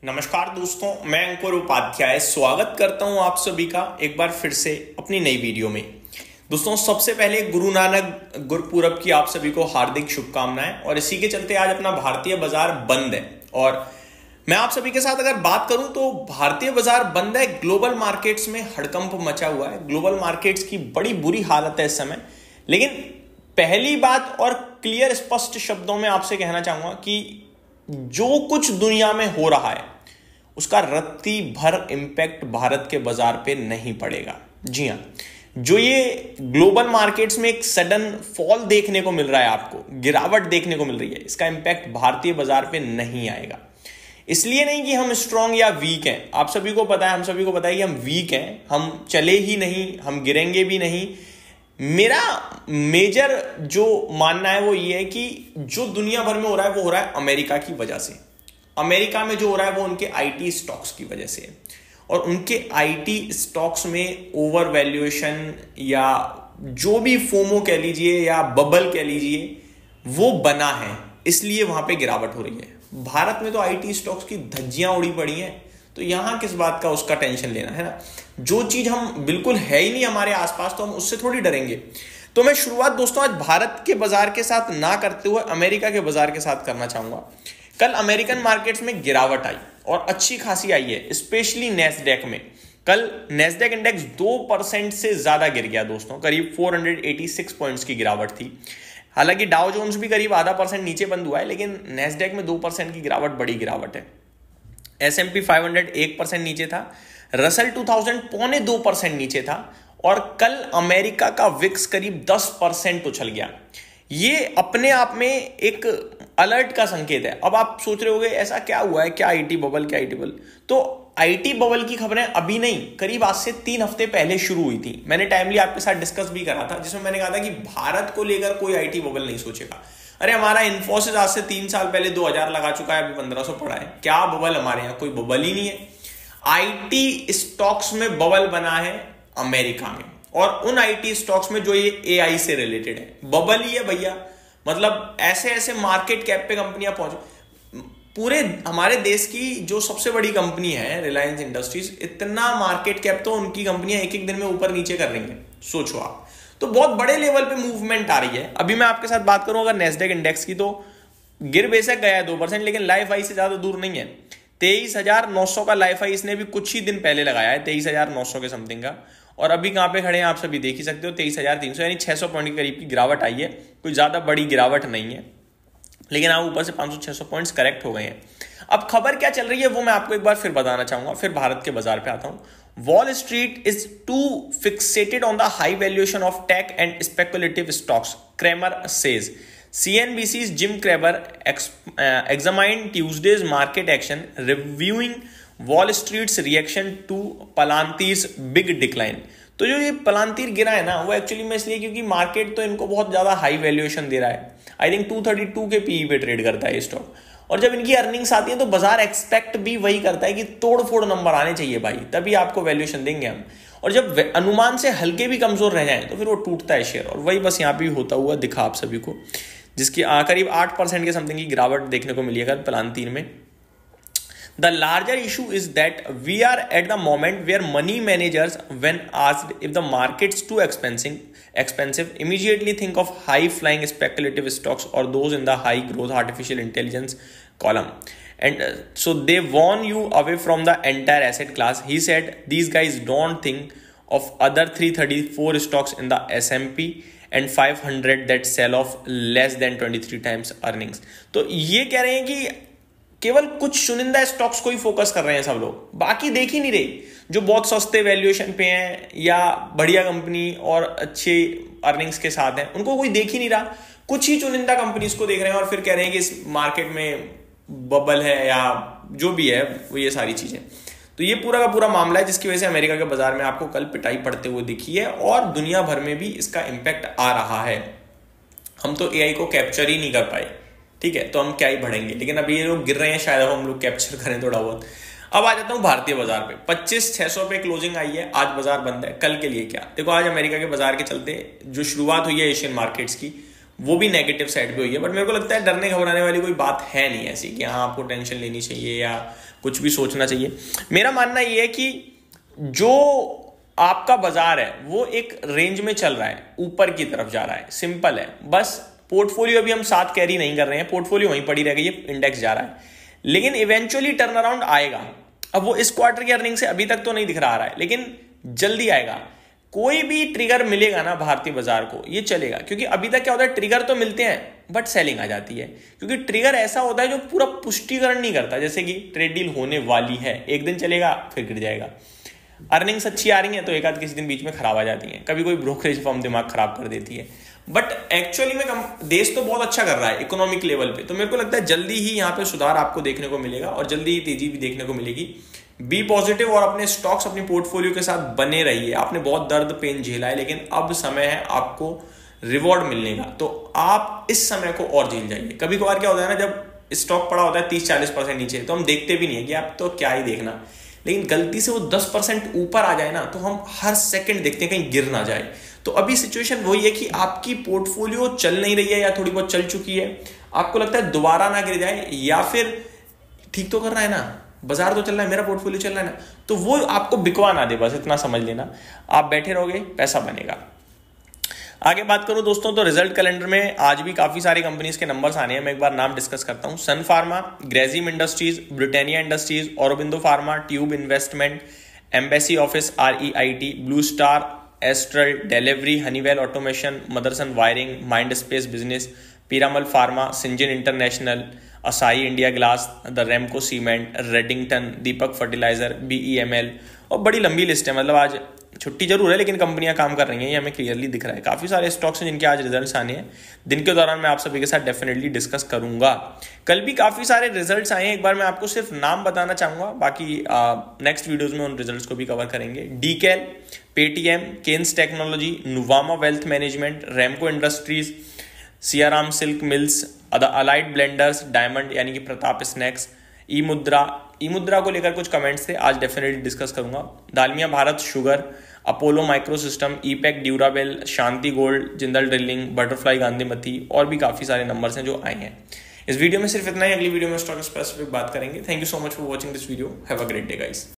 नमस्कार दोस्तों, मैं अंकुर उपाध्याय स्वागत करता हूं आप सभी का एक बार फिर से अपनी नई वीडियो में। दोस्तों, सबसे पहले गुरु नानक गुरपुरब की आप सभी को हार्दिक शुभकामनाएं। और इसी के चलते आज अपना भारतीय बाजार बंद है और मैं आप सभी के साथ अगर बात करूं तो भारतीय बाजार बंद है। ग्लोबल मार्केट्स में हड़कंप मचा हुआ है, ग्लोबल मार्केट्स की बड़ी बुरी हालत है इस समय। लेकिन पहली बात और क्लियर स्पष्ट शब्दों में आपसे कहना चाहूंगा कि जो कुछ दुनिया में हो रहा है उसका रत्ती भर इंपैक्ट भारत के बाजार पे नहीं पड़ेगा। जी हां, जो ये ग्लोबल मार्केट्स में एक सडन फॉल देखने को मिल रहा है, आपको गिरावट देखने को मिल रही है, इसका इंपैक्ट भारतीय बाजार पे नहीं आएगा। इसलिए नहीं कि हम स्ट्रांग या वीक हैं, आप सभी को पता है, हम सभी को पता है कि हम वीक हैं, हम चले ही नहीं, हम गिरेंगे भी नहीं। मेरा मेजर जो मानना है वो ये है कि जो दुनिया भर में हो रहा है वो हो रहा है अमेरिका की वजह से। अमेरिका में जो हो रहा है वो उनके आईटी स्टॉक्स की वजह से है और उनके आईटी स्टॉक्स में ओवर वैल्यूएशन या जो भी फोमो कह लीजिए या बबल कह लीजिए वो बना है, इसलिए वहां पे गिरावट हो रही है। भारत में तो आईटी स्टॉक्स की धज्जियां उड़ी पड़ी हैं, तो यहां किस बात का उसका टेंशन लेना है ना। जो चीज हम बिल्कुल है ही नहीं हमारे आसपास तो हम उससे थोड़ी डरेंगे। तो मैं शुरुआत दोस्तों आज भारत के बाजार के साथ ना करते हुए अमेरिका के बाजार के साथ करना चाहूंगा। कल अमेरिकन मार्केट्स में गिरावट आई और अच्छी खासी आई है, स्पेशली नेस्डैक में। कल नेस्डैक इंडेक्स 2% से ज्यादा गिर गया दोस्तों, करीब 486 पॉइंट्स की गिरावट थी। हालांकि डाउ जोन्स भी करीब आधा % नीचे बंद हुआ है, लेकिन नेस्डैक में 2% की गिरावट बड़ी गिरावट है। S&P 500 1% नीचे था, रसल 2000 2.25% नीचे था और कल अमेरिका का विक्स करीब 10% उछल गया। ये अपने आप में एक अलर्ट का संकेत है। अब आप सोच रहे होंगे ऐसा क्या हुआ है, क्या आईटी बबल, क्या आईटी बबल? तो आईटी बबल की खबरें अभी नहीं, करीब आज से 3 हफ्ते पहले शुरू हुई थी। मैंने टाइमली आपके साथ डिस्कस भी करा था, जिसमें मैंने कहा था कि भारत को लेकर कोई आईटी बबल नहीं सोचेगा। अरे हमारा इन्फोसिस आज से 3 साल पहले 2000 लगा चुका है, अभी 1500 पड़ा है, क्या बबल? हमारे यहाँ कोई बबल ही नहीं है। आईटी स्टॉक्स में बबल बना है अमेरिका में, और उन आईटी स्टॉक्स में जो ये एआई से रिलेटेड है, बबल ही है भैया। मतलब ऐसे ऐसे मार्केट कैप पे कंपनियां पहुंच, पूरे हमारे देश की जो सबसे बड़ी कंपनी है रिलायंस इंडस्ट्रीज, इतना मार्केट कैप तो उनकी कंपनियां एक एक दिन में ऊपर नीचे कर रही हैं, सोचो आप। तो बहुत बड़े लेवल पे मूवमेंट आ रही है। अभी मैं आपके साथ बात करूं अगर नेस्डैक इंडेक्स की, तो गिर बेशक गया है 2%, लेकिन लाइफ हाई से ज्यादा दूर नहीं है। 23,900 का लाइफ हाई इसने भी कुछ ही दिन पहले लगाया है, 23,900 के समथिंग का। और अभी कहां पे खड़े हैं आप सभी देख ही सकते हो, 23,300, यानी 600 पॉइंट के करीब की गिरावट आई है। कोई ज्यादा बड़ी गिरावट नहीं है, लेकिन आप ऊपर से 500-600 पॉइंट्स करेक्ट हो गए हैं। अब खबर क्या चल रही है वो मैं आपको एक बार फिर बताना चाहूंगा, फिर भारत के बाजार पे आता हूं। Wall Street is too fixated on the high valuation of tech and speculative stocks, Cramer says. CNBC's Jim Cramer examined Tuesday's market action, reviewing Wall Street's reaction to Palantir's big decline। तो जो ये पलांतीर गिरा है ना, वो actually में इसलिए क्योंकि मार्केट तो इनको बहुत ज्यादा हाई वैल्यूएशन दे रहा है। आई थिंक 232 के पीई पे ट्रेड करता है ये स्टॉक, और जब इनकी अर्निंग्स आती है तो बाजार एक्सपेक्ट भी वही करता है कि तोड़ फोड़ नंबर आने चाहिए भाई, तभी आपको वैल्यूएशन देंगे हम। और जब अनुमान से हल्के भी कमजोर रह जाए तो फिर वो टूटता है शेयर, और वही बस यहाँ पे भी होता हुआ दिखा आप सभी को, जिसकी करीब 8% के समथिंग की गिरावट देखने को मिली है कल पलांतीर में। The larger issue is that we are at the moment where money managers, when asked if the market's too expensive, immediately think of high-flying speculative stocks or those in the high-growth artificial intelligence column. And so they warn you away from the entire asset class. He said these guys don't think of other 334 stocks in the S&P and 500 that sell off less than 23 times earnings. तो ये कह रहे हैं कि केवल कुछ चुनिंदा stocks को ही फोकस कर रहे हैं सब लोग, बाकी देख ही नहीं रहे जो बहुत सस्ते वैल्यूएशन पे हैं या बढ़िया कंपनी और अच्छे अर्निंग्स के साथ हैं, उनको कोई देख ही नहीं रहा। कुछ ही चुनिंदा कंपनीज को देख रहे हैं और फिर कह रहे हैं कि इस मार्केट में बबल है या जो भी है वो ये सारी चीजें। तो ये पूरा का पूरा मामला है, जिसकी वजह से अमेरिका के बाजार में आपको कल पिटाई पड़ते हुए दिखी है और दुनिया भर में भी इसका इंपैक्ट आ रहा है। हम तो एआई को कैप्चर ही नहीं कर पाए, ठीक है, तो हम क्या ही बढ़ेंगे, लेकिन अभी ये लोग गिर रहे हैं, शायद अब हम लोग कैप्चर करें थोड़ा बहुत। अब आ जाता हूं भारतीय बाजार पे। 25,600 पे क्लोजिंग आई है, आज बाजार बंद है। कल के लिए क्या देखो, आज अमेरिका के बाजार के चलते जो शुरुआत हुई है एशियन मार्केट्स की, वो भी नेगेटिव साइड पे हुई है, बट मेरे को लगता है डरने घबराने वाली कोई बात है नहीं ऐसी कि हाँ आपको टेंशन लेनी चाहिए या कुछ भी सोचना चाहिए। मेरा मानना ये है कि जो आपका बाजार है वो एक रेंज में चल रहा है, ऊपर की तरफ जा रहा है, सिंपल है। बस पोर्टफोलियो अभी हम साथ कैरी नहीं कर रहे हैं, पोर्टफोलियो वहीं पड़ी रह गई है, इंडेक्स जा रहा है, लेकिन इवेंचुअली टर्न अराउंड आएगा। अब वो इस क्वार्टर की अर्निंग से अभी तक तो नहीं दिख रहा है, लेकिन जल्दी आएगा। कोई भी ट्रिगर मिलेगा ना भारतीय बाजार को, ये चलेगा। क्योंकि अभी तक क्या होता है, ट्रिगर तो मिलते हैं बट सेलिंग आ जाती है, क्योंकि ट्रिगर ऐसा होता है जो पूरा पुष्टिकरण नहीं करता। जैसे कि ट्रेड डील होने वाली है, एक दिन चलेगा फिर गिर जाएगा। अर्निंग्स अच्छी आ रही है तो एक आध किसी दिन बीच में खराब आ जाती है, कभी कोई ब्रोकरेज फर्म दिमाग खराब कर देती है। बट एक्चुअली में देश तो बहुत अच्छा कर रहा है इकोनॉमिक लेवल पे, तो मेरे को लगता है जल्दी ही यहाँ पे सुधार आपको देखने को मिलेगा और जल्दी ही तेजी भी देखने को मिलेगी। बी पॉजिटिव और अपने स्टॉक्स, अपनी पोर्टफोलियो के साथ बने रहिए। आपने बहुत दर्द पेन झेला है, लेकिन अब समय है आपको रिवॉर्ड मिलने का, तो आप इस समय को और झेल जाइए। कभी कभार क्या होता है ना, जब स्टॉक पड़ा होता है 30-40% नीचे, तो हम देखते भी नहीं है कि आप तो क्या ही देखना, लेकिन गलती से वो 10% ऊपर आ जाए ना, तो हम हर सेकंड देखते हैं कहीं गिर ना जाए। तो अभी सिचुएशन वही है कि आपकी पोर्टफोलियो चल नहीं रही है या थोड़ी बहुत चल चुकी है, आपको लगता है दोबारा ना गिर जाए, या फिर ठीक तो कर रहा है ना, बाजार तो चल रहा है, मेरा पोर्टफोलियो चल रहा है ना, तो वो आपको बिकवा ना दे, बस इतना समझ लेना। आप बैठे रहोगे, पैसा बनेगा। आगे बात करूं दोस्तों, तो रिजल्ट कैलेंडर में आज भी काफी सारी कंपनीज के नंबर्स आने हैं। मैं एक बार नाम डिस्कस करता हूं। Sun Pharma, Grasim Industries, Britannia Industries, Aurobindo Pharma, Tube Investment, Embassy Office REIT, Blue Star, Astral, Delhivery, Honeywell Automation, Motherson Wiring, Mindspace Business, Piramal Pharma, Syngene International, Asahi India Glass, the Ramco Cement, Redington, Deepak Fertiliser, BEML, और बड़ी लंबी list है। मतलब आज छुट्टी जरूर है लेकिन कंपनियां काम कर रही हैं, ये हमें क्लियरली दिख रहा है। काफी सारे स्टॉक्स हैं जिनके आज रिजल्ट्स आने हैं, दिन के दौरान मैं आप सभी के साथ डेफिनेटली डिस्कस करूंगा। कल भी काफी सारे रिजल्ट्स आए हैं, एक बार मैं आपको सिर्फ नाम बताना चाहूंगा, बाकी नेक्स्ट वीडियोज में उन रिजल्ट्स को भी कवर करेंगे। डीकेल, Paytm, Kaynes Technology, Nuvama Wealth Management, Ramco Industries, Siyaram Silk Mills, Allied Blenders, Diamond यानी कि प्रताप स्नैक्स, ई मुद्रा को लेकर कुछ कमेंट्स थे, आज डेफिनेटली डिस्कस करूंगा। Dalmia Bharat Sugar, Apollo Micro System, Epack Durable, Shanti Gold, Jindal Drilling, Butterfly Gandhimathi, और भी काफी सारे नंबर्स हैं जो आए हैं। इस वीडियो में सिर्फ इतना ही, अगली वीडियो में स्टॉक स्पेसिफिक बात करेंगे। Thank you so much for watching this video. Have a great day guys.